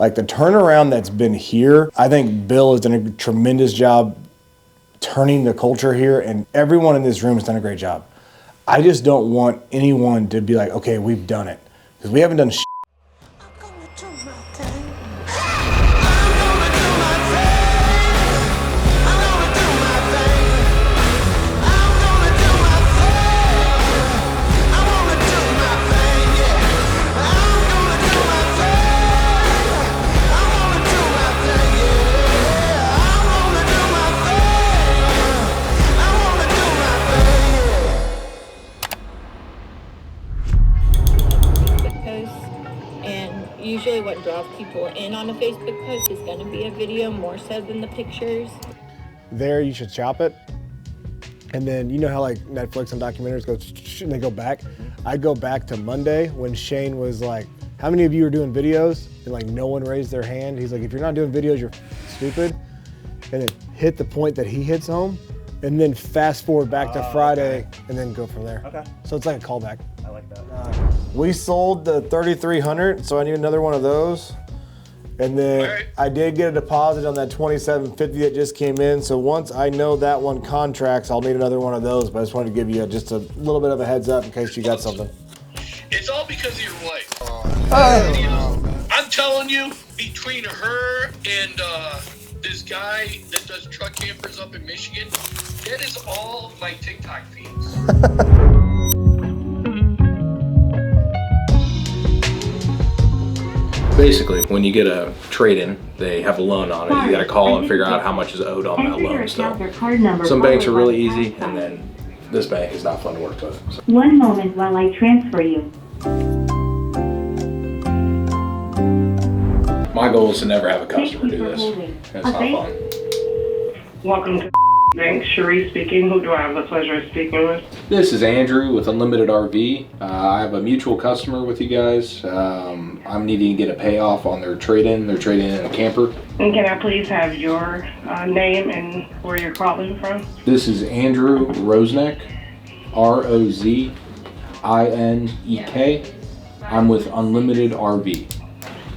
Like the turnaround that's been here, I think Bill has done a tremendous job turning the culture here, and everyone in this room has done a great job. I just don't want anyone to be like, okay, we've done it. Because we haven't done shit. Usually what draws people in on a Facebook post is going to be a video more so than the pictures. There you should shop it. And then you know how like Netflix and documentaries go and they go back? I go back to Monday when Shane was like, how many of you are doing videos? And like no one raised their hand. He's like, if you're not doing videos, you're stupid. And then hit the point that he hits home and then fast forward back to Friday and then go from there. Okay. So it's like a callback. I like that. We sold the 3300, so I need another one of those. And then I did get a deposit on that 2750 that just came in. So once I know that one contracts, I'll need another one of those. But I just wanted to give you just a little bit of a heads up in case you got something. It's all because of your wife. I'm telling you, between her and this guy that does truck campers up in Michigan, that is all my TikTok feeds. Basically, when you get a trade-in, they have a loan on it. You gotta call and figure out how much is owed on that loan stuff. Some banks are really easy, and then this bank is not fun to work with. So. One moment while I transfer you. My goal is to never have a customer do this. It's not fun. Welcome to Bank. Cherie speaking. Who do I have the pleasure of speaking with? This is Andrew with Unlimited RV. I have a mutual customer with you guys. I'm needing to get a payoff on their trade-in. They're trading in a camper. And can I please have your name and where you're calling from? This is Andrew Rosnick, Rozinek. I'm with Unlimited RV.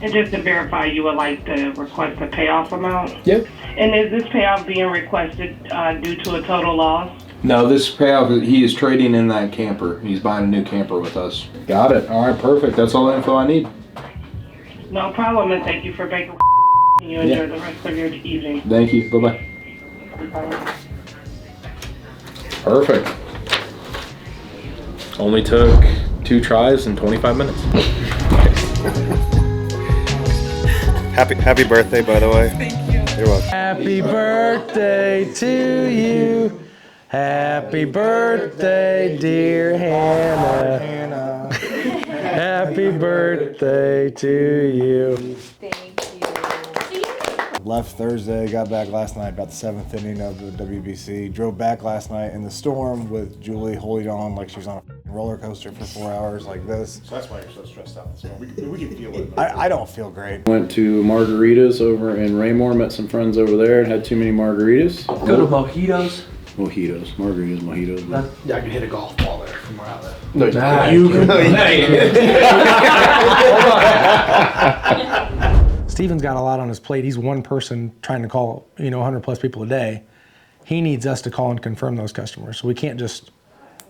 And just to verify, you would like to request a payoff amount? Yep. And is this payoff being requested due to a total loss? No, this payoff, he is trading in that camper. He's buying a new camper with us. Got it. All right, perfect. That's all the info I need. No problem, and thank you for making. You enjoy the rest of your evening. Thank you. Bye-bye. Perfect. Only took 2 tries in 25 minutes. Happy birthday, by the way. Thank you. You're welcome. Happy birthday to you. Happy birthday, dear Hannah. Happy birthday to you. Thank you. Left Thursday, got back last night about the 7th inning of the WBC. Drove back last night in the storm with Julie holding on like she's on a roller coaster for 4 hours like this. So that's why you're so stressed out this morning. We can feel it. I don't feel great. Went to margaritas over in Raymore, met some friends over there and had too many margaritas. Go to mojitos. Mojitos, mojitos. Yeah, I can hit a golf ball there from where I live. No, you can. Steven's got a lot on his plate. He's one person trying to call, 100 plus people a day. He needs us to call and confirm those customers. So we can't just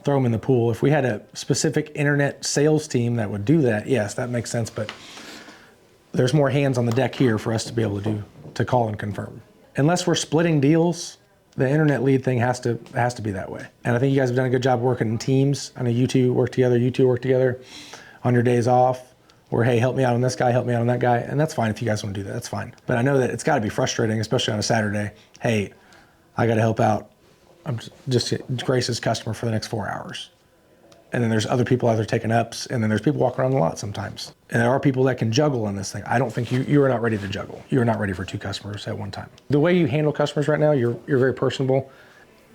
throw them in the pool. If we had a specific internet sales team that would do that, yes, that makes sense. But there's more hands on the deck here for us to be able to call and confirm. Unless we're splitting deals, the internet lead thing has to be that way. And I think you guys have done a good job working in teams. I know you two work together on your days off, or hey, help me out on this guy, help me out on that guy. And that's fine if you guys want to do that, that's fine. But I know that it's gotta be frustrating, especially on a Saturday. Hey, I gotta help out. I'm just Grace's customer for the next 4 hours. And then there's other people out there taking ups, and then there's people walking around the lot sometimes. And there are people that can juggle in this thing. I don't think you are not ready to juggle. You are not ready for 2 customers at one time. The way you handle customers right now, you're very personable,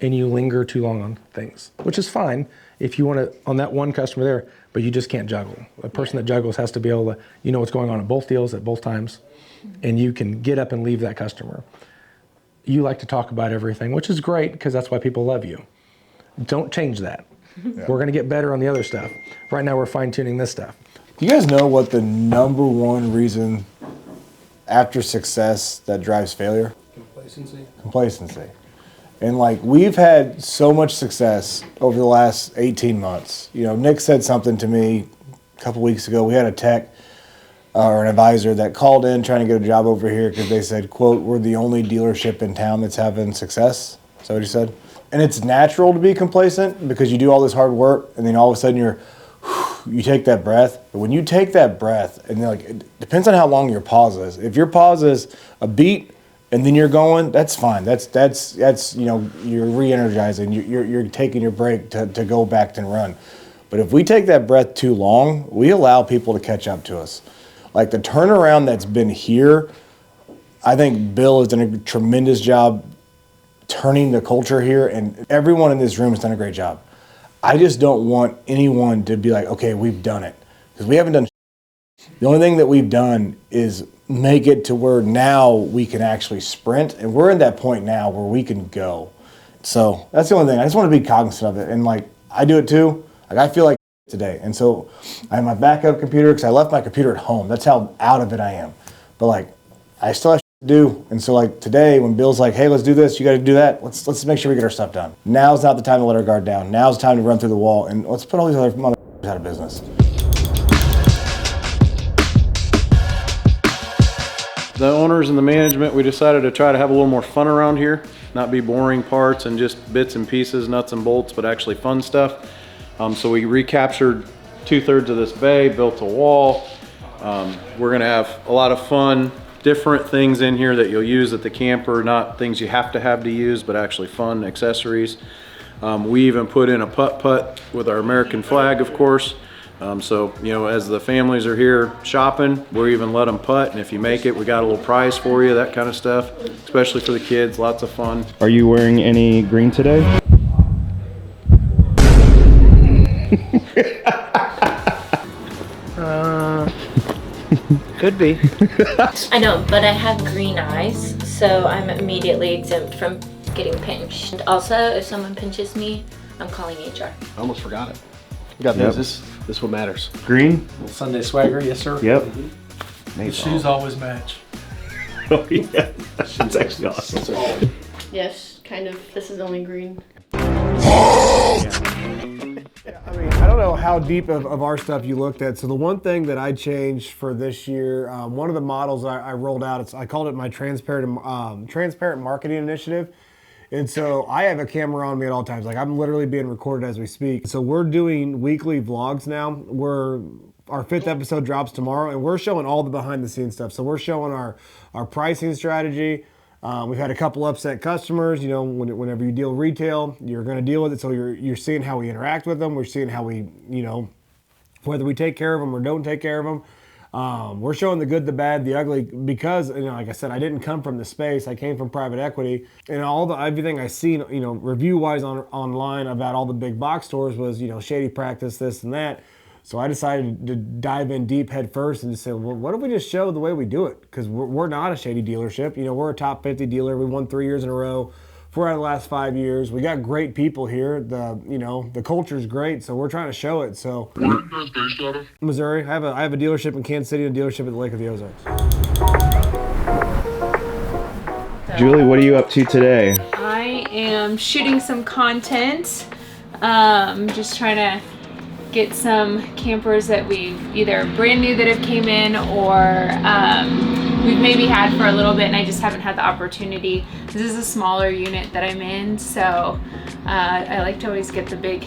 and you linger too long on things, which is fine if you want to, on that one customer there, but you just can't juggle. A person that juggles has to be able to, know what's going on at both deals at both times, and you can get up and leave that customer. You like to talk about everything, which is great because that's why people love you. Don't change that. Yeah. We're gonna get better on the other stuff. Right now we're fine tuning this stuff. Do you guys know what the #1 reason after success that drives failure? Complacency. Complacency. And like, we've had so much success over the last 18 months. You know, Nick said something to me a couple weeks ago. We had a tech or an advisor that called in trying to get a job over here because they said, quote, we're the only dealership in town that's having success. Is that what he said? And it's natural to be complacent because you do all this hard work and then all of a sudden you take that breath. But when you take that breath, and like, it depends on how long your pause is. If your pause is a beat and then you're going, that's fine. That's you know, you're re-energizing. You're taking your break to go back and run. But if we take that breath too long, we allow people to catch up to us. Like the turnaround that's been here, I think Bill has done a tremendous job turning the culture here, and everyone in this room has done a great job. I just don't want anyone to be like, okay, we've done it, because we haven't done. The only thing that we've done is make it to where now we can actually sprint, and we're at that point now where we can go. So that's the only thing. I just want to be cognizant of it, and like I do it too. Like I feel like today, and so I have my backup computer because I left my computer at home. That's how out of it I am. But like, I still have to do, and so like today when Bill's like, hey, let's do this, you got to do that. Let's make sure we get our stuff done. Now's not the time to let our guard down. Now's the time to run through the wall, and let's put all these other motherfuckers out of business. The owners and the management, we decided to try to have a little more fun around here, not be boring parts and just bits and pieces, nuts and bolts, but actually fun stuff. So we recaptured 2/3 of this bay, built a wall. We're gonna have a lot of fun, different things in here that you'll use at the camper, not things you have to use, but actually fun accessories. We even put in a putt-putt with our American flag, of course. So, you know, as the families are here shopping, we'll even let them putt, and if you make it, we got a little prize for you, that kind of stuff, especially for the kids, lots of fun. Are you wearing any green today? Could be. I know, but I have green eyes, so I'm immediately exempt from getting pinched. Also, if someone pinches me, I'm calling HR. I almost forgot it. You got this. This is what matters. Green? Sunday swagger, yes sir. Yep. The shoes always match. Oh yeah, that's actually awesome. Yes, kind of. This is only green. I mean, I don't know how deep of our stuff you looked at. So the one thing that I changed for this year, one of the models I rolled out, I called it my transparent marketing initiative. And so I have a camera on me at all times. Like I'm literally being recorded as we speak. So we're doing weekly vlogs now. Our 5th episode drops tomorrow, and we're showing all the behind the scenes stuff. So we're showing our pricing strategy. We've had a couple upset customers. You know, whenever you deal retail, you're going to deal with it. So you're seeing how we interact with them. We're seeing how we, you know, whether we take care of them or don't take care of them. We're showing the good, the bad, the ugly, because, you know, like I said, I didn't come from the space. I came from private equity, and everything I seen, you know, review-wise online about all the big box stores was, you know, shady practice, this and that. So I decided to dive in deep head first and just say, well, what if we just show the way we do it? Because we're not a shady dealership. You know, we're a top 50 dealer. We won 3 years in a row, 4 out of the last 5 years. We got great people here. The culture's great, so we're trying to show it. So, Where are you guys based out of? Missouri. I have a dealership in Kansas City and a dealership at the Lake of the Ozarks. Julie, what are you up to today? I am shooting some content. Just trying to get some campers that we've either brand new that have came in or we've maybe had for a little bit and I just haven't had the opportunity. This is a smaller unit that I'm in, so I like to always get the big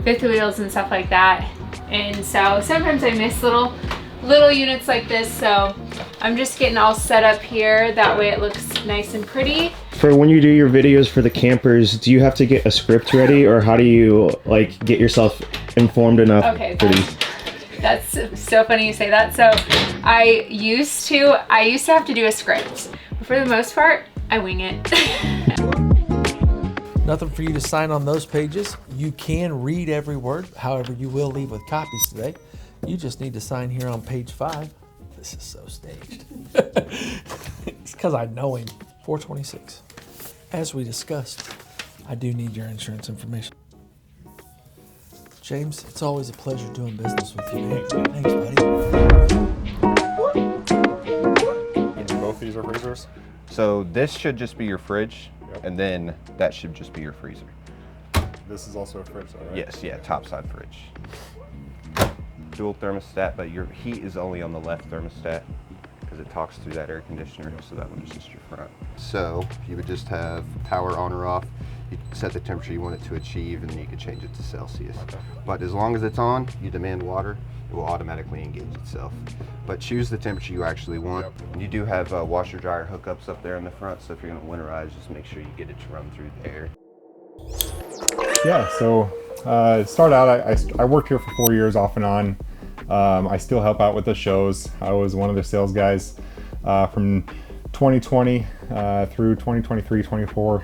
fifth wheels and stuff like that. And so sometimes I miss little units like this, so I'm just getting all set up here. That way it looks nice and pretty. For when you do your videos for the campers, do you have to get a script ready, or how do you like get yourself informed enough for these? That's so funny you say that. So I used to have to do a script, but for the most part, I wing it. Nothing for you to sign on those pages. You can read every word, however you will leave with copies today. You just need to sign here on page 5. This is so staged. It's because I know him. 426. As we discussed, I do need your insurance information. James, it's always a pleasure doing business with you, man. Thanks, buddy. These are freezers? So this should just be your fridge, and then that should just be your freezer. This is also a fridge though, right? Yes, yeah, topside fridge. Dual thermostat, but your heat is only on the left thermostat because it talks through that air conditioner, so that one is just your front. So you would just have power on or off. You set the temperature you want it to achieve, and then you can change it to Celsius. But as long as it's on, you demand water, it will automatically engage itself. But choose the temperature you actually want. And you do have washer dryer hookups up there in the front, so if you're going to winterize, just make sure you get it to run through the air. Yeah, so it started out, I worked here for 4 years off and on. I still help out with the shows. I was one of the sales guys from 2020 through 2023, 24.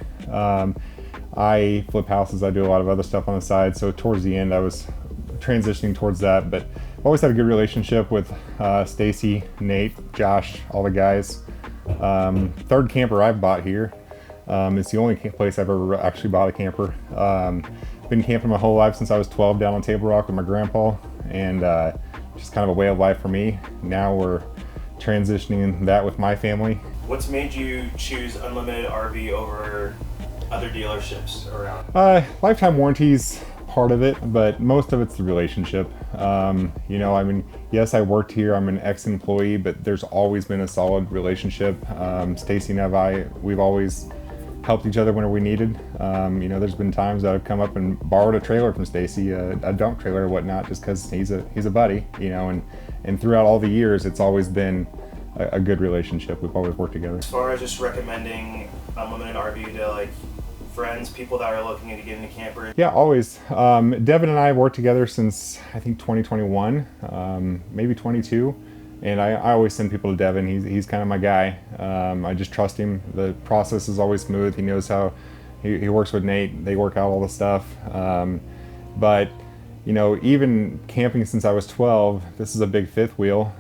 I flip houses, I do a lot of other stuff on the side, so towards the end I was transitioning towards that, but I've always had a good relationship with Stacy, Nate, Josh, all the guys. Third camper I've bought here. It's the only place I've ever actually bought a camper. Been camping my whole life since I was 12 down on Table Rock with my grandpa, and just kind of a way of life for me. Now we're transitioning that with my family. What's made you choose Unlimited RV over other dealerships around? Lifetime warranty's part of it, but most of it's the relationship. You know, I mean, yes, I worked here, I'm an ex-employee, but there's always been a solid relationship. Stacy and we've always helped each other whenever we needed. You know, there's been times that I've come up and borrowed a trailer from Stacy, a dump trailer or whatnot, just because he's a buddy, you know, and throughout all the years, it's always been a good relationship. We've always worked together. As far as just recommending Unlimited RV to like friends, people that are looking to get into camper? Yeah, always. Devin and I have worked together since I think 2021, maybe 22. And I always send people to Devin. He's kind of my guy. I just trust him. The process is always smooth. He knows how, he works with Nate. They work out all the stuff. But, you know, even camping since I was 12, this is a big fifth wheel.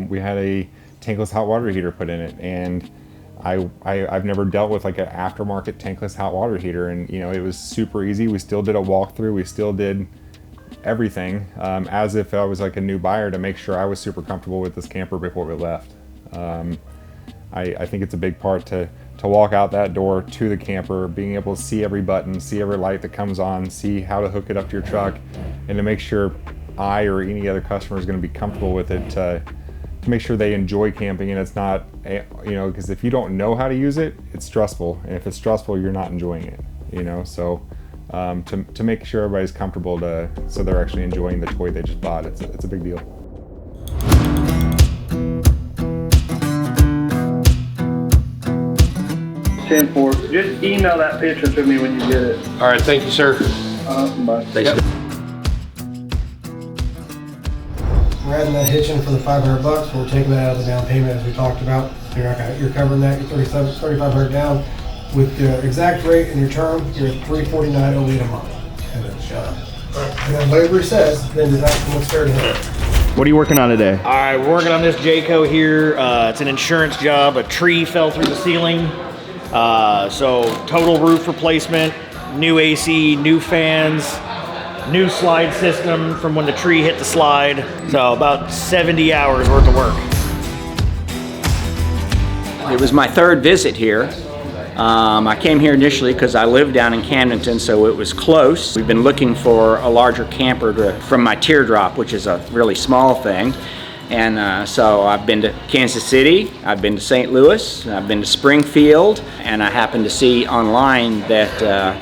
We had a tankless hot water heater put in it. And I've never dealt with like an aftermarket tankless hot water heater. And, you know, it was super easy. We still did a walkthrough. We still did everything as if I was like a new buyer to make sure I was super comfortable with this camper before we left. I think it's a big part to walk out that door to the camper, being able to see every button, see every light that comes on, see how to hook it up to your truck, and to make sure I or any other customer is going to be comfortable with it, to make sure they enjoy camping. And it's not, you know, because if you don't know how to use it, it's stressful, and if it's stressful, you're not enjoying it, you know. So to make sure everybody's comfortable, so they're actually enjoying the toy they just bought, it's a big deal. Just email that picture to me when you get it. All right, thank you, sir. Bye. Thanks. Yep. We're adding that hitch in for the $500, so we're taking that out of the down payment as we talked about. So you're covering that, you're $3,500 down. With the exact rate and your term, you're at $349.08 a month. And then shut up. And then whatever he says, then deduction looks fair to him. What are you working on today? All right, we're working on this Jayco here. It's an insurance job. A tree fell through the ceiling. So total roof replacement, new AC, new fans, new slide system from when the tree hit the slide. So about 70 hours worth of work. It was my third visit here. I came here initially because I live down in Camdenton, so it was close. We've been looking for a larger camper from my teardrop, which is a really small thing. And so I've been to Kansas City, I've been to St. Louis, I've been to Springfield, and I happened to see online that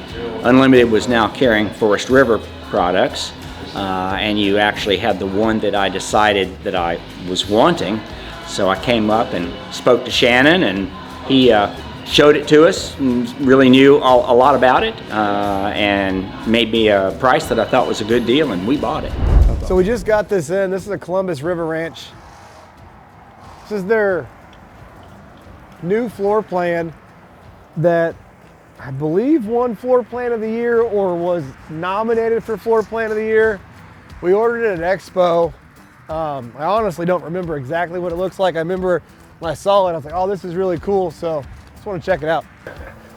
Unlimited was now carrying Forest River products. And you actually had the one that I decided that I was wanting. So I came up and spoke to Shannon, and he showed it to us and really knew a lot about it, and made me a price that I thought was a good deal, and we bought it. So we just got this in. This is a Columbus River Ranch. This is their new floor plan that I believe won floor plan of the year or was nominated for floor plan of the year. We ordered it at Expo. I honestly don't remember exactly what it looks like. I remember when I saw it, I was like, oh, this is really cool. So I just want to check it out.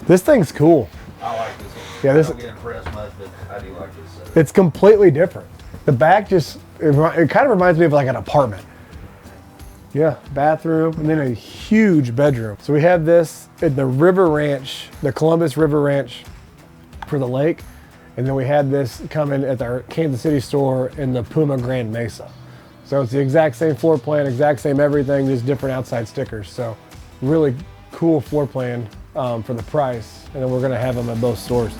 This thing's cool. I like this one. Yeah, this. I don't get impressed much, but I do like this. It's completely different. The back just, it kind of reminds me of like an apartment. Yeah, bathroom, and then a huge bedroom. So we have this at the River Ranch, the Columbus River Ranch for the lake. And then we had this coming at our Kansas City store in the Puma Grand Mesa. So it's the exact same floor plan, exact same everything, just different outside stickers. So really cool floor plan for the price. And then we're gonna have them at both stores.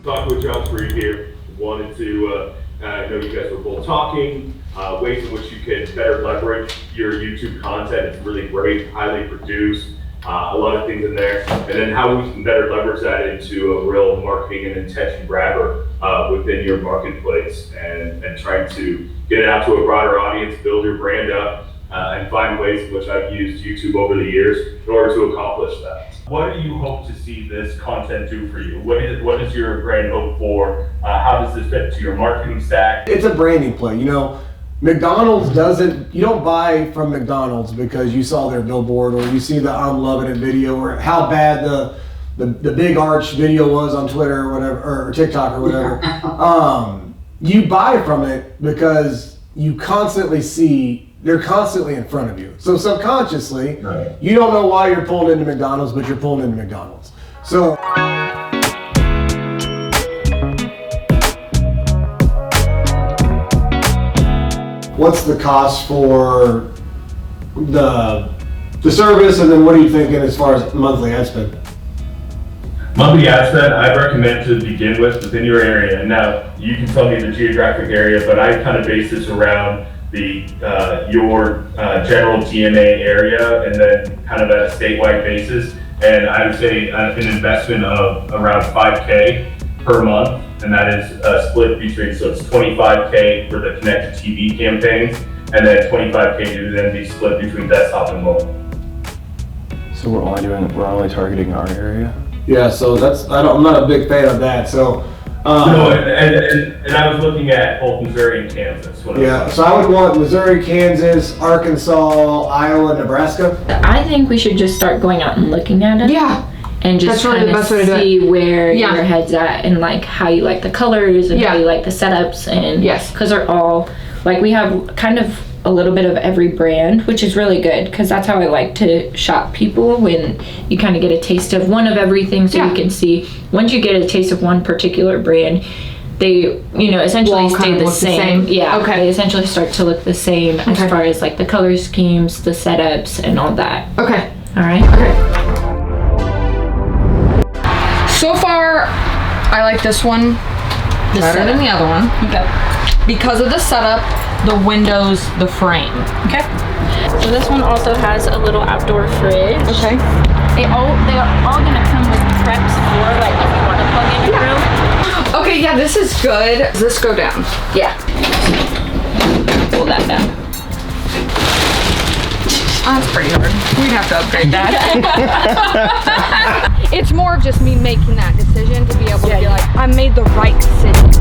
Talk with John Street here. Wanted to, I know you guys were both talking, ways in which you can better leverage your YouTube content. It's really great, highly produced, a lot of things in there. And then how we can better leverage that into a real marketing and attention grabber within your marketplace and trying to get it out to a broader audience, build your brand up, and find ways in which I've used YouTube over the years in order to accomplish that. What do you hope to see this content do for you? What is your grand hope for? How does this fit to your marketing stack? It's a branding play. You know, McDonald's doesn't, you don't buy from McDonald's because you saw their billboard or you see the I'm loving it video or how bad the big arch video was on Twitter or whatever, or TikTok or whatever. You buy from it because you constantly see they're constantly in front of you. So subconsciously, you don't know why you're pulling into McDonald's, but you're pulling into McDonald's. So. What's the cost for the service, and then what are you thinking as far as monthly ad spend? Monthly ad spend, I recommend to begin with within your area. And now you can tell me the geographic area, but I kind of base this around the your general DMA area, and then kind of at a statewide basis. And I would say an investment of around $5K per month, and that is split between, so it's $25K for the connected TV campaigns, and then $25K to then be split between desktop and mobile. So we're only targeting our area? Yeah, so I'm not a big fan of that. So. No, and I was looking at both Missouri and Kansas. So I would want Missouri, Kansas, Arkansas, Iowa, Nebraska. I think we should just start going out and looking at it. Yeah. And just kind of see where your head's at and like how you like the colors and how you like the setups, and because they're all like, we have kind of a little bit of every brand, which is really good because that's how I like to shop people, when you kind of get a taste of one of everything, so you can see once you get a taste of one particular brand, they essentially stay the same. They essentially start to look the same as far as like the color schemes, the setups, and all that. All right. So far, I like this one better than the other one. Because of the setup, the windows, the frame. So this one also has a little outdoor fridge. They are all gonna come with preps for like if you want to plug in a grill. Okay, yeah, this is good. Does this go down? Yeah. Pull that down. That's pretty hard. We'd have to upgrade that. It's more of just me making that decision to be able to be like, I made the right decision.